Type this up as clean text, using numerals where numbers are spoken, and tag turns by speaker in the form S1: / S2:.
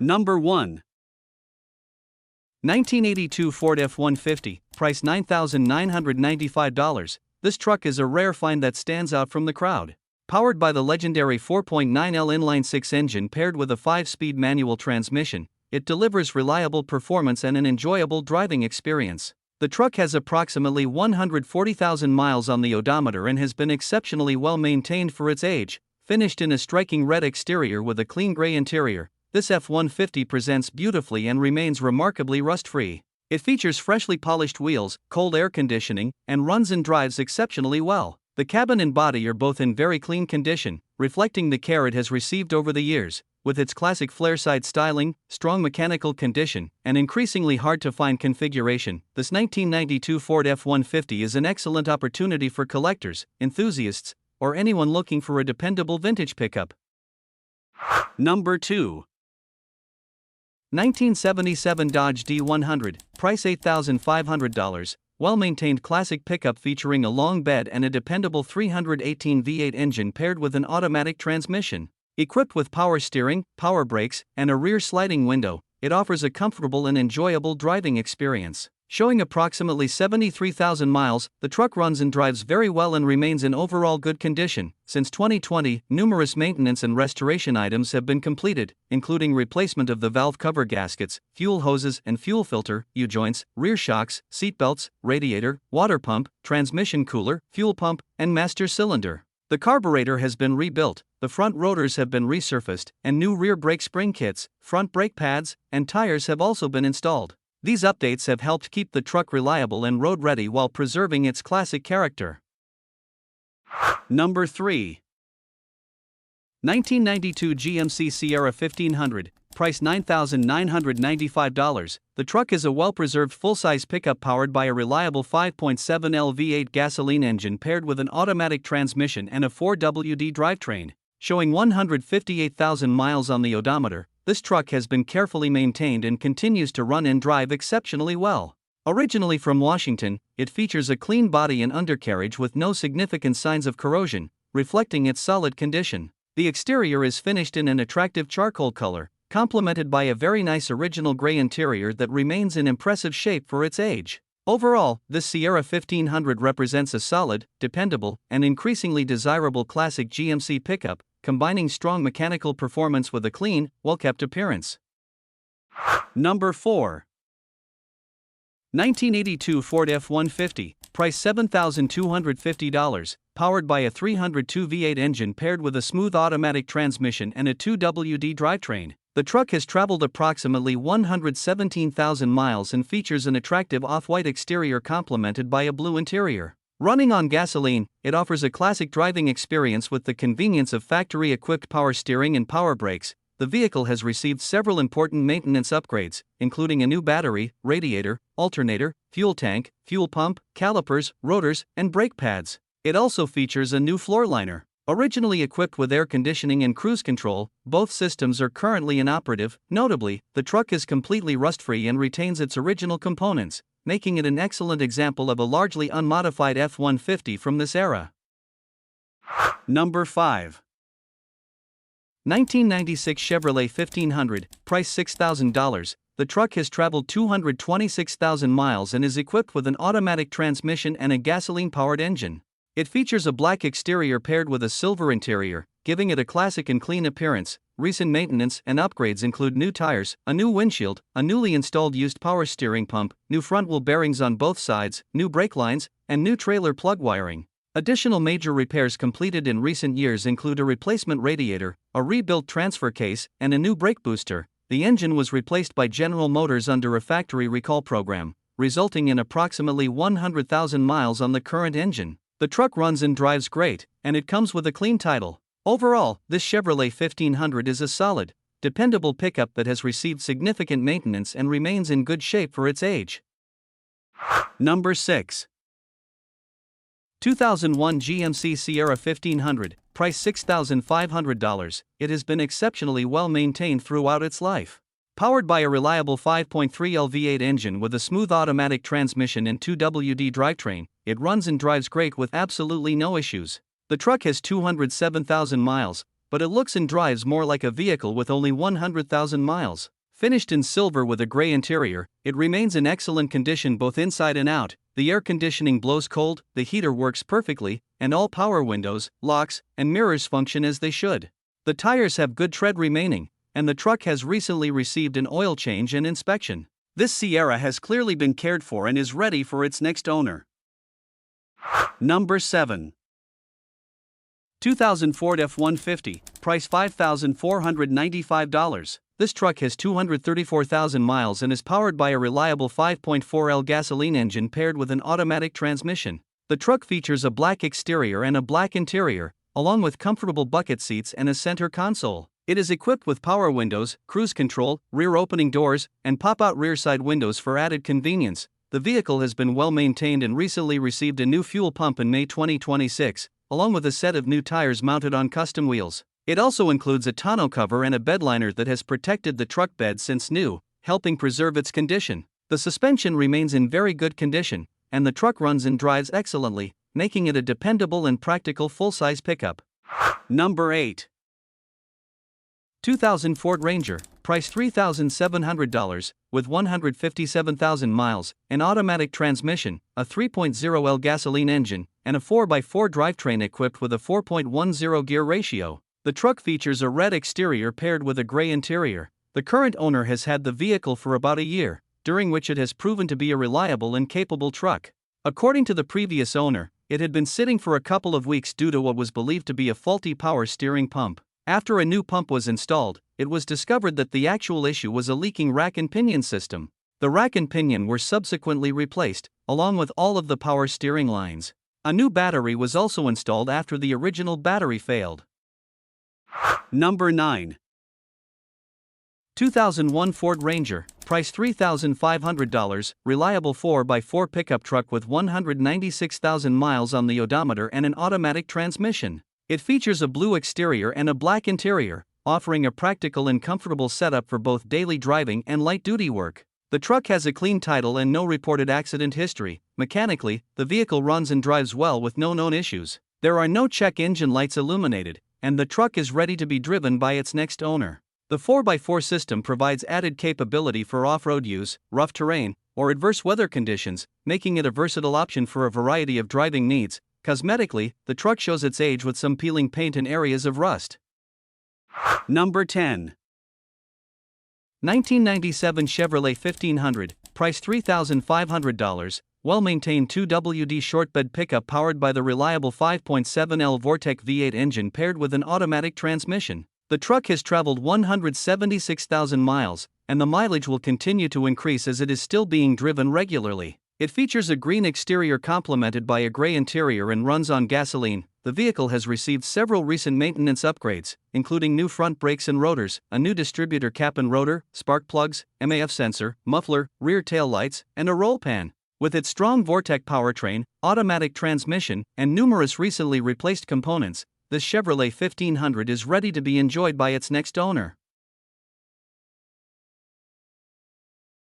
S1: Number 1. 1982 Ford F-150, price $9,995. This truck is a rare find that stands out from the crowd. Powered by the legendary 4.9L inline-6 engine paired with a 5-speed manual transmission, it delivers reliable performance and an enjoyable driving experience. The truck has approximately 140,000 miles on the odometer and has been exceptionally well maintained for its age. Finished in a striking red exterior with a clean gray interior, this F-150 presents beautifully and remains remarkably rust-free. It features freshly polished wheels, cold air conditioning, and runs and drives exceptionally well. The cabin and body are both in very clean condition, reflecting the care it has received over the years. With its classic flare-side styling, strong mechanical condition, and increasingly hard-to-find configuration, this 1992 Ford F-150 is an excellent opportunity for collectors, enthusiasts, or anyone looking for a dependable vintage pickup. Number 2. 1977 Dodge D100, price $8,500, well-maintained classic pickup featuring a long bed and a dependable 318 V8 engine paired with an automatic transmission. Equipped with power steering, power brakes, and a rear sliding window, it offers a comfortable and enjoyable driving experience. Showing approximately 73,000 miles, the truck runs and drives very well and remains in overall good condition. Since 2020, numerous maintenance and restoration items have been completed, including replacement of the valve cover gaskets, fuel hoses and fuel filter, U-joints, rear shocks, seat belts, radiator, water pump, transmission cooler, fuel pump, and master cylinder. The carburetor has been rebuilt, the front rotors have been resurfaced, and new rear brake spring kits, front brake pads, and tires have also been installed. These updates have helped keep the truck reliable and road-ready while preserving its classic character. Number 3. 1992 GMC Sierra 1500, price $9,995. The truck is a well-preserved full-size pickup powered by a reliable 5.7L V8 gasoline engine paired with an automatic transmission and a 4WD drivetrain. Showing 158,000 miles on the odometer, this truck has been carefully maintained and continues to run and drive exceptionally well. Originally from Washington, it features a clean body and undercarriage with no significant signs of corrosion, reflecting its solid condition. The exterior is finished in an attractive charcoal color, complemented by a very nice original gray interior that remains in impressive shape for its age. Overall, this Sierra 1500 represents a solid, dependable, and increasingly desirable classic GMC pickup, combining strong mechanical performance with a clean, well-kept appearance. Number 4. 1982 Ford F-150, price $7,250, powered by a 302 V8 engine paired with a smooth automatic transmission and a 2WD drivetrain. The truck has traveled approximately 117,000 miles and features an attractive off-white exterior complemented by a blue interior. Running on gasoline, it offers a classic driving experience with the convenience of factory-equipped power steering and power brakes. The vehicle has received several important maintenance upgrades, including a new battery, radiator, alternator, fuel tank, fuel pump, calipers, rotors, and brake pads. It also features a new floor liner. Originally equipped with air conditioning and cruise control, both systems are currently inoperative. Notably, the truck is completely rust-free and retains its original components, making it an excellent example of a largely unmodified F-150 from this era. Number 5. 1996 Chevrolet 1500, price $6,000. The truck has traveled 226,000 miles and is equipped with an automatic transmission and a gasoline-powered engine. It features a black exterior paired with a silver interior, giving it a classic and clean appearance. Recent maintenance and upgrades include new tires, a new windshield, a newly installed used power steering pump, new front wheel bearings on both sides, new brake lines, and new trailer plug wiring. Additional major repairs completed in recent years include a replacement radiator, a rebuilt transfer case, and a new brake booster. The engine was replaced by General Motors under a factory recall program, resulting in approximately 100,000 miles on the current engine. The truck runs and drives great, and it comes with a clean title. Overall, this Chevrolet 1500 is a solid, dependable pickup that has received significant maintenance and remains in good shape for its age. Number 6. 2001 GMC Sierra 1500, price $6,500. It has been exceptionally well maintained throughout its life. Powered by a reliable 5.3L V8 engine with a smooth automatic transmission and 2WD drivetrain, it runs and drives great with absolutely no issues. The truck has 207,000 miles, but it looks and drives more like a vehicle with only 100,000 miles. Finished in silver with a gray interior, it remains in excellent condition both inside and out. The air conditioning blows cold, the heater works perfectly, and all power windows, locks, and mirrors function as they should. The tires have good tread remaining, and the truck has recently received an oil change and inspection. This Sierra has clearly been cared for and is ready for its next owner. Number 7. 2000 Ford F-150, price $5,495. This truck has 234,000 miles and is powered by a reliable 5.4L gasoline engine paired with an automatic transmission. The truck features a black exterior and a black interior, along with comfortable bucket seats and a center console. It is equipped with power windows, cruise control, rear opening doors, and pop-out rear side windows for added convenience. The vehicle has been well maintained and recently received a new fuel pump in May 2026, along with a set of new tires mounted on custom wheels. It also includes a tonneau cover and a bedliner that has protected the truck bed since new, helping preserve its condition. The suspension remains in very good condition, and the truck runs and drives excellently, making it a dependable and practical full-size pickup. Number 8. 2000 Ford Ranger, price $3,700, with 157,000 miles, an automatic transmission, a 3.0L gasoline engine, and a 4x4 drivetrain equipped with a 4.10 gear ratio. The truck features a red exterior paired with a gray interior. The current owner has had the vehicle for about a year, during which it has proven to be a reliable and capable truck. According to the previous owner, it had been sitting for a couple of weeks due to what was believed to be a faulty power steering pump. After a new pump was installed, it was discovered that the actual issue was a leaking rack and pinion system. The rack and pinion were subsequently replaced, along with all of the power steering lines. A new battery was also installed after the original battery failed. Number 9. 2001 Ford Ranger, price $3,500, reliable 4x4 pickup truck with 196,000 miles on the odometer and an automatic transmission. It features a blue exterior and a black interior, offering a practical and comfortable setup for both daily driving and light-duty work. The truck has a clean title and no reported accident history. Mechanically, the vehicle runs and drives well with no known issues. There are no check engine lights illuminated, and the truck is ready to be driven by its next owner. The 4x4 system provides added capability for off-road use, rough terrain, or adverse weather conditions, making it a versatile option for a variety of driving needs. Cosmetically, the truck shows its age with some peeling paint and areas of rust. Number 10. 1997 Chevrolet 1500, price $3,500, well-maintained 2WD short bed pickup powered by the reliable 5.7L Vortec V8 engine paired with an automatic transmission. The truck has traveled 176,000 miles, and the mileage will continue to increase as it is still being driven regularly. It features a green exterior complemented by a gray interior and runs on gasoline. The vehicle has received several recent maintenance upgrades, including new front brakes and rotors, a new distributor cap and rotor, spark plugs, MAF sensor, muffler, rear tail lights, and a roll pan. With its strong Vortec powertrain, automatic transmission, and numerous recently replaced components, this Chevrolet 1500 is ready to be enjoyed by its next owner.